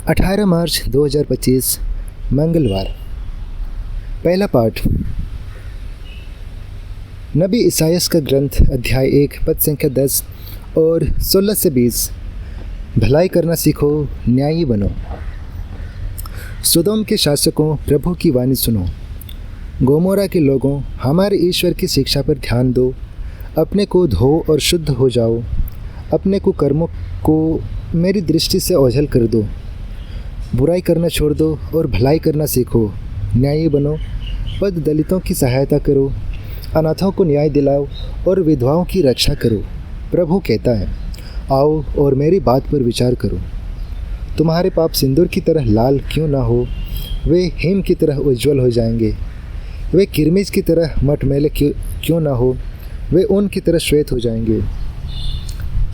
18 मार्च 2025 मंगलवार। पहला पाठ नबी इसायास का ग्रंथ अध्याय 1 पद संख्या 10 और 16 से 20। भलाई करना सीखो, न्यायी बनो। सोदोम के शासकों, प्रभु की वाणी सुनो। गोमोरा के लोगों, हमारे ईश्वर की शिक्षा पर ध्यान दो। अपने को धो और शुद्ध हो जाओ। अपने कुकर्मों को मेरी दृष्टि से ओझल कर दो। बुराई करना छोड़ दो और भलाई करना सीखो, न्यायी बनो। पद दलितों की सहायता करो, अनाथों को न्याय दिलाओ और विधवाओं की रक्षा करो। प्रभु कहता है, आओ और मेरी बात पर विचार करो। तुम्हारे पाप सिंदूर की तरह लाल क्यों ना हो, वे हिम की तरह उज्ज्वल हो जाएंगे। वे किरमिज की तरह मटमैले क्यों ना हो, वे ऊन की तरह श्वेत हो जाएंगे।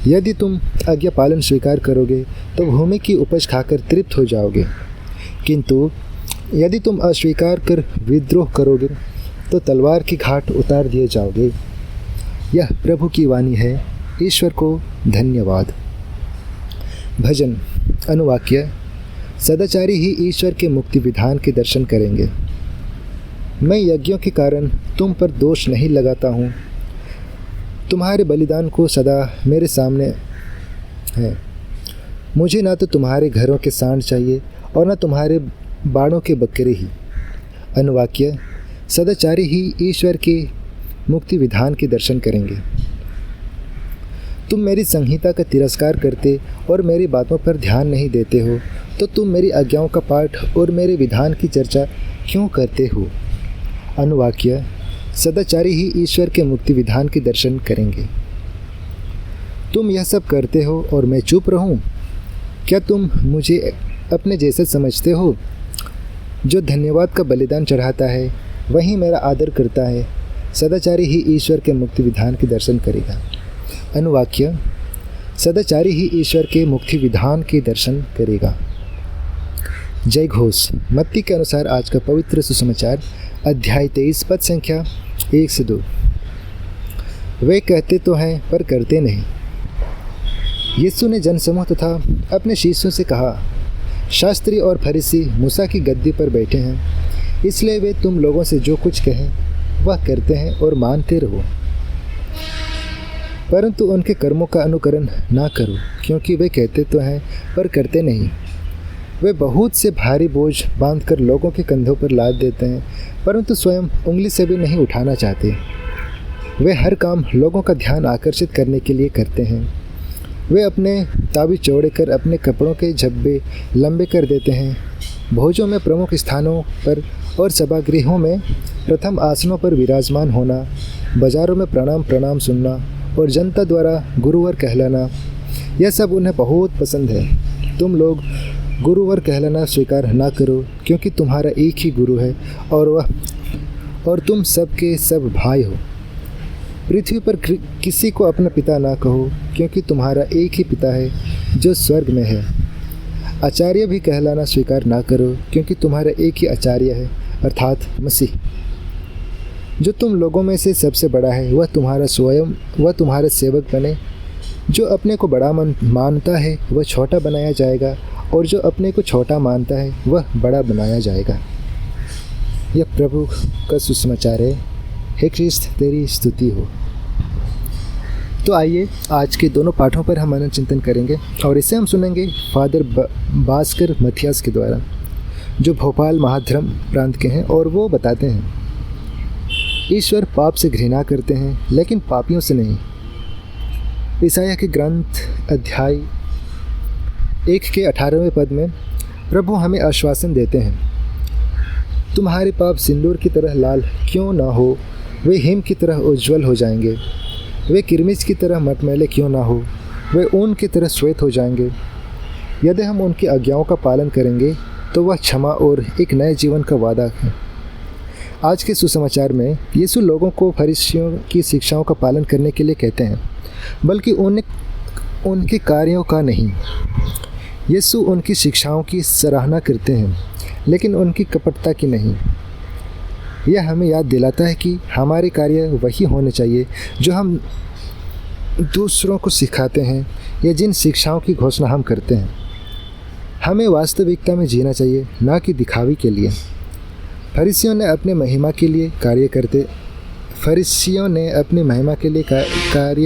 यदि तुम आज्ञा पालन स्वीकार करोगे तो भूमि की उपज खाकर तृप्त हो जाओगे, किंतु यदि तुम अस्वीकार कर विद्रोह करोगे तो तलवार की घाट उतार दिए जाओगे। यह प्रभु की वाणी है। ईश्वर को धन्यवाद। भजन अनुवाक्य। सदाचारी ही ईश्वर के मुक्ति विधान के दर्शन करेंगे। मैं यज्ञों के कारण तुम पर दोष नहीं लगाता हूँ। तुम्हारे बलिदान को सदा मेरे सामने है। मुझे ना तो तुम्हारे घरों के सांड चाहिए और ना तुम्हारे बाड़ों के बकरे ही। अनुवाक्य। सदाचारी ही ईश्वर के मुक्ति विधान के दर्शन करेंगे। तुम मेरी संहिता का तिरस्कार करते और मेरी बातों पर ध्यान नहीं देते हो, तो तुम मेरी आज्ञाओं का पाठ और मेरे विधान की चर्चा क्यों करते हो। अनुवाक्य। सदाचारी ही ईश्वर के मुक्ति विधान के दर्शन करेंगे। तुम यह सब करते हो और मैं चुप रहूं? क्या तुम मुझे अपने जैसे समझते हो? जो धन्यवाद का बलिदान चढ़ाता है वही मेरा आदर करता है। सदाचारी ही ईश्वर के मुक्ति विधान के दर्शन करेगा। अनुवाक्य। सदाचारी ही ईश्वर के मुक्ति विधान के दर्शन करेगा। जय घोष। मत्ती के अनुसार आज का पवित्र सुसमाचार अध्याय 23 पद संख्या 1 से 2। वे कहते तो हैं पर करते नहीं। यीशु ने जनसमूह तथा अपने शिष्यों से कहा, शास्त्री और फरीसी मूसा की गद्दी पर बैठे हैं, इसलिए वे तुम लोगों से जो कुछ कहें वह करते हैं और मानते रहो। परंतु उनके कर्मों का अनुकरण ना करो, क्योंकि वे कहते तो हैं पर करते नहीं। वे बहुत से भारी बोझ बांधकर लोगों के कंधों पर लाद देते हैं, परंतु स्वयं उंगली से भी नहीं उठाना चाहते। वे हर काम लोगों का ध्यान आकर्षित करने के लिए करते हैं। वे अपने ताबी चौड़े कर अपने कपड़ों के झब्बे लंबे कर देते हैं। भोजों में प्रमुख स्थानों पर और सभागृहों में प्रथम आसनों पर विराजमान होना, बाजारों में प्रणाम सुनना और जनता द्वारा गुरुवर कहलाना, यह सब उन्हें बहुत पसंद है। तुम लोग गुरुवर कहलाना स्वीकार ना करो, क्योंकि तुम्हारा एक ही गुरु है और तुम सब के सब भाई हो। पृथ्वी पर किसी को अपना पिता ना कहो, क्योंकि तुम्हारा एक ही पिता है जो स्वर्ग में है। आचार्य भी कहलाना स्वीकार ना करो, क्योंकि तुम्हारा एक ही आचार्य है, अर्थात मसीह। जो तुम लोगों में से सबसे बड़ा है वह तुम्हारा सेवक बने। जो अपने को बड़ा मानता है वह छोटा बनाया जाएगा, और जो अपने को छोटा मानता है वह बड़ा बनाया जाएगा। यह प्रभु का सुसमाचार है। हे ख्रिस्त, तेरी स्तुति हो। तो आइए आज के दोनों पाठों पर हम मनन चिंतन करेंगे, और इसे हम सुनेंगे फादर भास्कर मथियास के द्वारा, जो भोपाल महाधर्म प्रांत के हैं, और वो बताते हैं, ईश्वर पाप से घृणा करते हैं लेकिन पापियों से नहीं। ईसाया के ग्रंथ अध्याय 1 के 18वें पद में प्रभु हमें आश्वासन देते हैं, तुम्हारे पाप सिंदूर की तरह लाल क्यों ना हो, वे हिम की तरह उज्ज्वल हो जाएंगे। वे किरमिज की तरह मटमैले क्यों ना हो, वे ऊन की तरह श्वेत हो जाएंगे। यदि हम उनकी आज्ञाओं का पालन करेंगे तो वह क्षमा और एक नए जीवन का वादा है। आज के सुसमाचार में यीशु लोगों को फरीसियों की शिक्षाओं का पालन करने के लिए कहते हैं, बल्कि उनके कार्यों का नहीं। यीशु उनकी शिक्षाओं की सराहना करते हैं, लेकिन उनकी कपटता की नहीं। यह हमें याद दिलाता है कि हमारे कार्य वही होने चाहिए जो हम दूसरों को सिखाते हैं या जिन शिक्षाओं की घोषणा हम करते हैं। हमें वास्तविकता में जीना चाहिए, ना कि दिखावे के लिए। फरीसियों ने अपने महिमा के लिए कार्य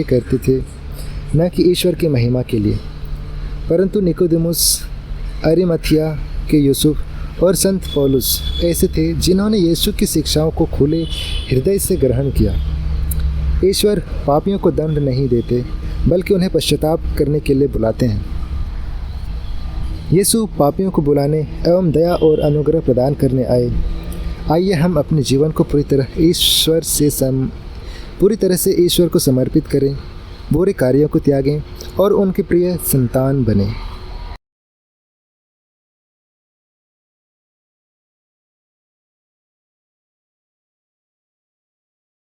करते थे, न कि ईश्वर की महिमा के लिए। परंतु निकोदेमुस, अरिमथिया के यूसुफ और संत पौलुस ऐसे थे जिन्होंने यीशु की शिक्षाओं को खुले हृदय से ग्रहण किया। ईश्वर पापियों को दंड नहीं देते, बल्कि उन्हें पश्चाताप करने के लिए बुलाते हैं। यीशु पापियों को बुलाने एवं दया और अनुग्रह प्रदान करने आए। आइए हम अपने जीवन को पूरी तरह से ईश्वर को समर्पित करें, बुरे कार्यों को त्यागें और उनके प्रिय संतान बने।